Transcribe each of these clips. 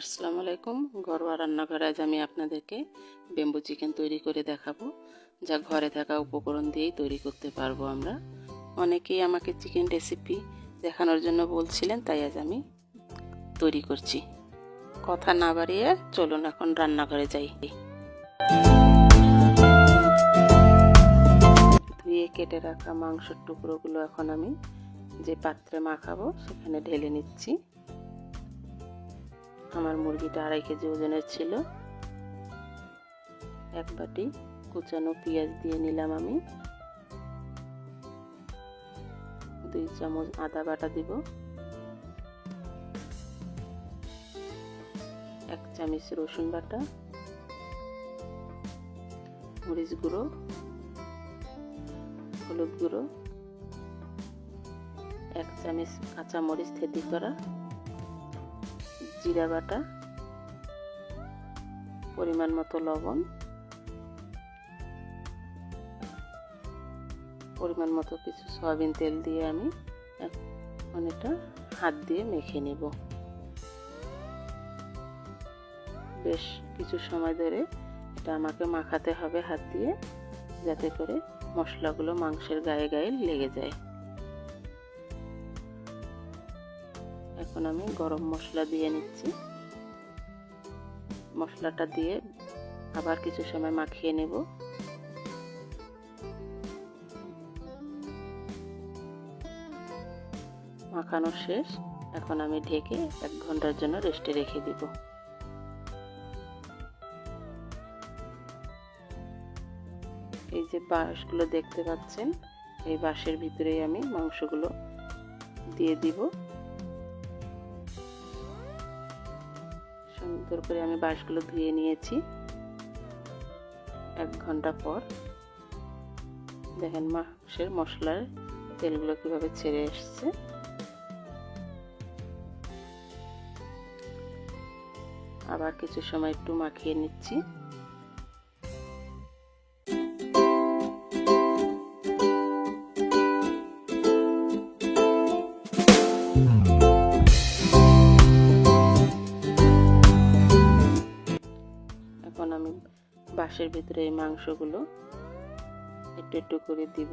আসসালামু আলাইকুম। ঘরোয়া রান্নাঘরে আজ আমি আপনাদেরকে বেম্বু চিকেন তৈরি করে দেখাবো, যা ঘরে থাকা উপকরণ দিয়েই তৈরি করতে পারবো আমরা। অনেকেই আমাকে চিকেন রেসিপি দেখানোর জন্য বলছিলেন, তাই আজ আমি তৈরি করছি। কথা না বাড়িয়ে চলুন এখন রান্নাঘরে যাই। ধুয়ে কেটে রাখা মাংসের টুকরোগুলো এখন আমি যে পাত্রে মাখাবো সেখানে ঢেলে নিচ্ছি। আমার মুরগিটা 2.5 কেজি ওজনের ছিল। এক বাটি কুচানো পেঁয়াজ দিয়ে নিলাম আমি। 2 চামচ আদা বাটা দিব। 1 চামচ রসুন বাটা, মরিচ গুঁড়ো, হলুদ গুঁড়ো, 1 চামচ কাঁচা মরিচ থেঁতি করা, জিরা বাটা, পরিমাণ মতো লবণ, পরিমাণ মতো কিছু সয়াবিন তেল দিয়ে আমি এখন এটা হাত দিয়ে মেখে নেব। বেশ কিছু সময় ধরে এটা আমাকে মাখাতে হবে হাত দিয়ে, যাতে করে মশলাগুলো মাংসের গায়ে গায়ে লেগে যায়। এখন আমি গরম মশলা দিয়ে নিচ্ছি। মশলাটা দিয়ে আবার কিছু সময় মাখিয়ে নেব। মাখানো শেষ। এখন আমি ঢেকে 1 ঘন্টার জন্য রেস্টে রেখে দিব। এই যে বাঁশগুলো দেখতে পাচ্ছেন, এই বাঁশের ভিতরেই আমি মাংসগুলো দিয়ে দিব। সুন্দর করে আমি বাঁশগুলো ধুয়ে নিয়েছি। 1 ঘন্টা পর দেখেন মাংসের মশলার তেলগুলো কিভাবে ছেড়ে এসছে। আবার কিছু সময় একটু মাখিয়ে নিচ্ছি। এখন আমি বাঁশের ভিতরে এই মাংসগুলো একটু একটু করে দিব।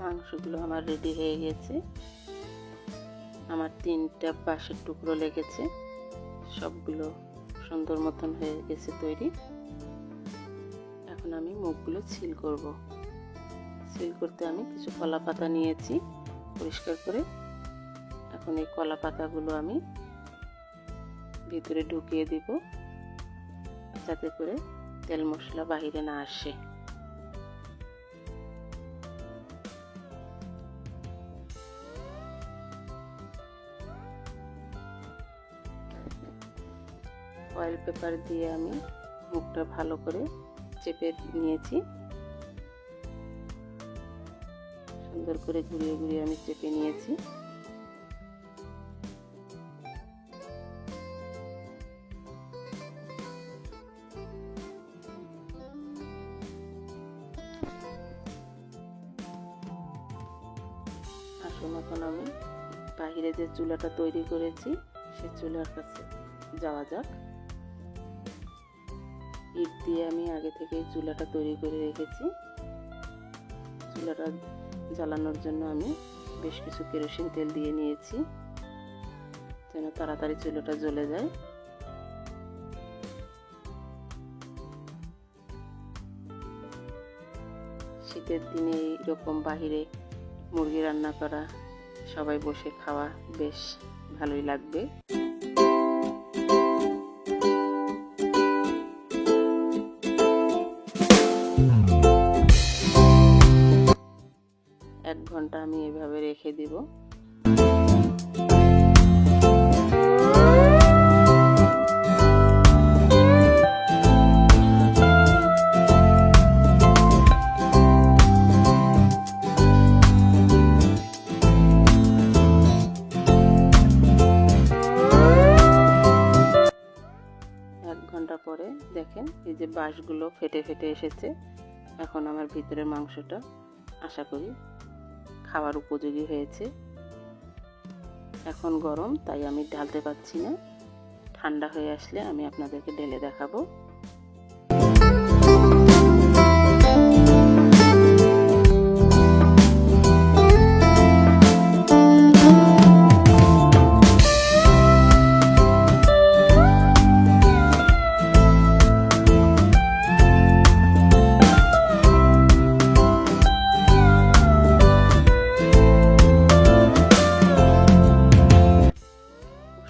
মাংসগুলো আমার রেডি হয়ে গেছে। আমার 3টা বাঁশের টুকরো লেগেছে, সবগুলো সুন্দর মতন হয়ে গেছে তৈরি। এখন আমি মুখগুলো ছিল করব। ছিল করতে আমি কিছু কলা পাতা নিয়েছি পরিষ্কার করে। এখন এই কলা পাতাগুলো আমি ভিতরে ঢুকিয়ে দিব, যাতে করে তেল মশলা বাহিরে না আসে। অয়েল পেপার দিয়ে আমি মুখটা ভালো করে চেপে নিয়েছি। সুন্দর করে ঘুরিয়ে ঘুরিয়ে আমি চেপে নিয়েছি। আসুন এখন আমি বাহিরে যে চুলাটা তৈরি করেছি সে চুলার কাছে যাওয়া যাক। ইট দিয়ে আমি আগে থেকে চুলাটা তৈরি করে রেখেছি। চুলাটা জ্বালানোর জন্য আমি বেশ কিছু কেরোসিন তেল দিয়ে নিয়েছি, যেন তাড়াতাড়ি চুলাটা জ্বলে যায়। শীতের দিনে এইরকম বাহিরে মুরগি রান্না করা, সবাই বসে খাওয়া বেশ ভালোই লাগবে। 1 ঘন্টা আমি এভাবে রেখে দিব। দেখেন এই যে বাঁশগুলো ফেটে ফেটে এসেছে। এখন আমার ভিতরের মাংসটা আশা করি খাওয়ার উপযোগী হয়েছে। এখন গরম, তাই আমি ঢালতে পারছি না। ঠান্ডা হয়ে আসলে আমি আপনাদেরকে ঢেলে দেখাবো।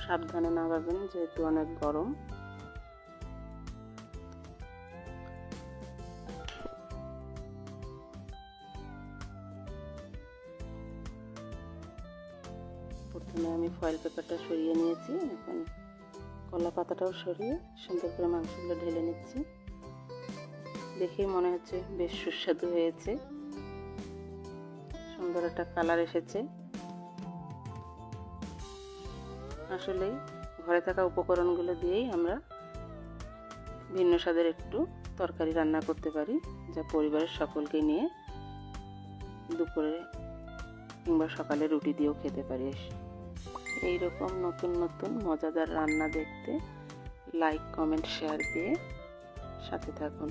সাবধানে নামাবেন যেহেতু অনেক গরম। প্রথমে আমি ফয়েল পেপারটা সরিয়ে নিয়েছি, এখন কলা পাতাটাও সরিয়ে সুন্দর করে মাংসগুলো ঢেলে নিচ্ছি। দেখেই মনে হচ্ছে বেশ সুস্বাদু হয়েছে, সুন্দর একটা কালার এসেছে। আসলেই ঘরে থাকা উপকরণগুলো দিয়েই আমরা ভিন্ন স্বাদের একটু তরকারি রান্না করতে পারি, যা পরিবারের সকলকে নিয়ে দুপুরে কিংবা সকালে রুটি দিয়েও খেতে পারি। এই রকম নতুন নতুন মজাদার রান্না দেখতে লাইক, কমেন্ট, শেয়ার দিয়ে সাথে থাকুন।